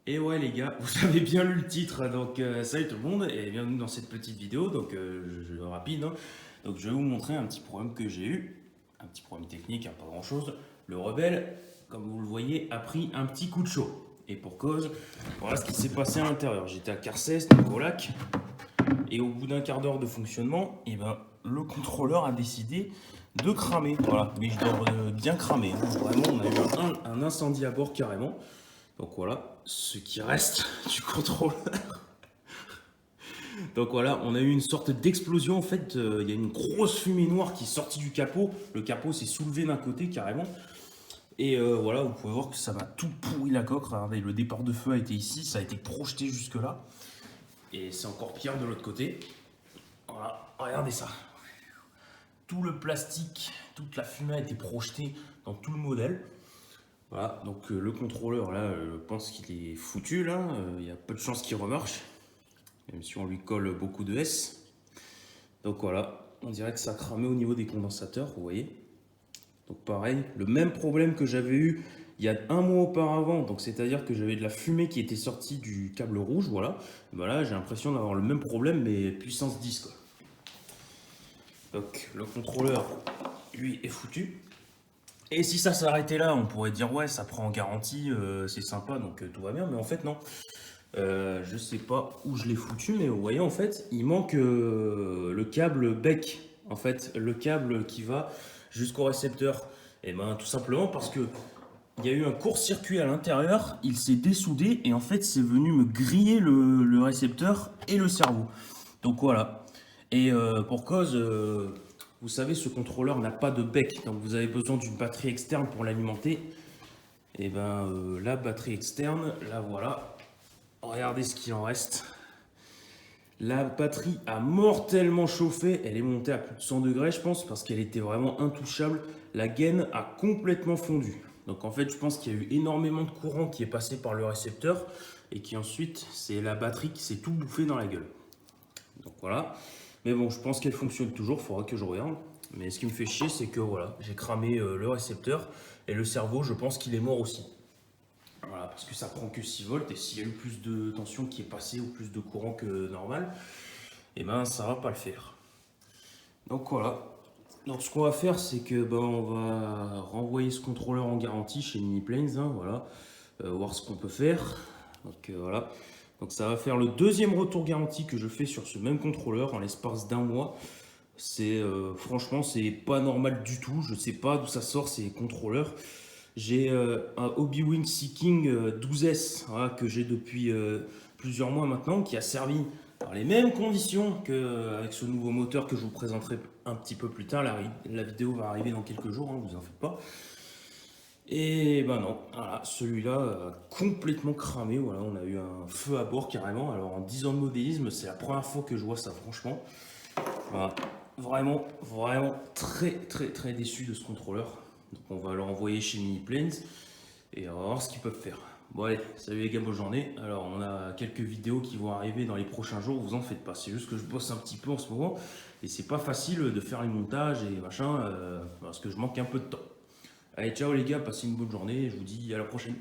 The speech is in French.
Et ouais les gars, vous avez bien lu le titre, donc salut tout le monde et bienvenue dans cette petite vidéo, donc rapide, hein. Donc je vais vous montrer un petit problème que j'ai eu, un petit problème technique, hein, pas grand chose. Le rebelle, comme vous le voyez, a pris un petit coup de chaud. Et pour cause, voilà ce qui s'est passé à l'intérieur. J'étais à Carcès, donc au lac, et au bout d'un quart d'heure de fonctionnement, et ben, le contrôleur a décidé de cramer. Voilà, mais je dois bien cramer, hein. Vraiment, on a eu un incendie à bord carrément. Donc voilà, ce qui reste du contrôle. Donc voilà, on a eu une sorte d'explosion en fait. Il y a une grosse fumée noire qui est sortie du capot. Le capot s'est soulevé d'un côté carrément. Et voilà, vous pouvez voir que ça m'a tout pourri la coque. Regardez, le départ de feu a été ici, ça a été projeté jusque là. Et c'est encore pire de l'autre côté. Voilà, regardez ça. Tout le plastique, toute la fumée a été projetée dans tout le modèle. Voilà, donc le contrôleur là, je pense qu'il est foutu là. Il y a peu de chances qu'il remarche. Même si on lui colle beaucoup de S. Donc voilà, on dirait que ça a cramé au niveau des condensateurs, vous voyez. Donc pareil, le même problème que j'avais eu il y a un mois auparavant, donc c'est-à-dire que j'avais de la fumée qui était sortie du câble rouge, voilà. Voilà, j'ai l'impression d'avoir le même problème, mais puissance 10 quoi. Donc le contrôleur, lui, est foutu. Et si ça s'arrêtait là, on pourrait dire ouais, ça prend en garantie, c'est sympa, donc tout va bien, mais en fait non. Je sais pas où je l'ai foutu, mais vous voyez en fait, il manque le câble bec, en fait, le câble qui va jusqu'au récepteur. Et ben tout simplement parce que il y a eu un court-circuit à l'intérieur, il s'est dessoudé et en fait c'est venu me griller le récepteur et le cerveau. Donc voilà. Et pour cause, vous savez, ce contrôleur n'a pas de bec, donc vous avez besoin d'une batterie externe pour l'alimenter. Et ben la batterie externe, là voilà. Regardez ce qu'il en reste. La batterie a mortellement chauffé. Elle est montée à plus de 100 degrés, je pense, parce qu'elle était vraiment intouchable. La gaine a complètement fondu. Donc en fait, je pense qu'il y a eu énormément de courant qui est passé par le récepteur et qui ensuite, c'est la batterie qui s'est tout bouffé dans la gueule. Donc voilà. Mais bon, je pense qu'elle fonctionne toujours. Il faudra que je regarde. Mais ce qui me fait chier, c'est que voilà, j'ai cramé le récepteur et le cerveau, je pense qu'il est mort aussi. Voilà, parce que ça prend que 6 volts et s'il y a eu plus de tension qui est passée ou plus de courant que normal, et ben ça va pas le faire. Donc voilà. Donc ce qu'on va faire, c'est que ben, on va renvoyer ce contrôleur en garantie chez Miniplanes, hein, voilà, voir ce qu'on peut faire. Donc voilà. Donc ça va faire le deuxième retour garantie que je fais sur ce même contrôleur en l'espace d'un mois. C'est franchement c'est pas normal du tout. Je sais pas d'où ça sort ces contrôleurs. J'ai un Hobby Seeking 12S voilà, que j'ai depuis plusieurs mois maintenant, qui a servi dans les mêmes conditions qu'avec ce nouveau moteur que je vous présenterai un petit peu plus tard. La vidéo va arriver dans quelques jours, hein, vous en faites pas. Et ben non, voilà, celui-là complètement cramé. Voilà, on a eu un feu à bord carrément. Alors en 10 ans de modélisme, c'est la première fois que je vois ça, franchement. Voilà, vraiment très déçu de ce contrôleur. Donc on va le renvoyer chez Miniplanes et on va voir ce qu'ils peuvent faire. Bon allez, salut les gars, bonne journée. Alors on a quelques vidéos qui vont arriver dans les prochains jours, vous en faites pas. C'est juste que je bosse un petit peu en ce moment et c'est pas facile de faire les montages et machin parce que je manque un peu de temps. Allez, ciao les gars, passez une bonne journée et je vous dis à la prochaine.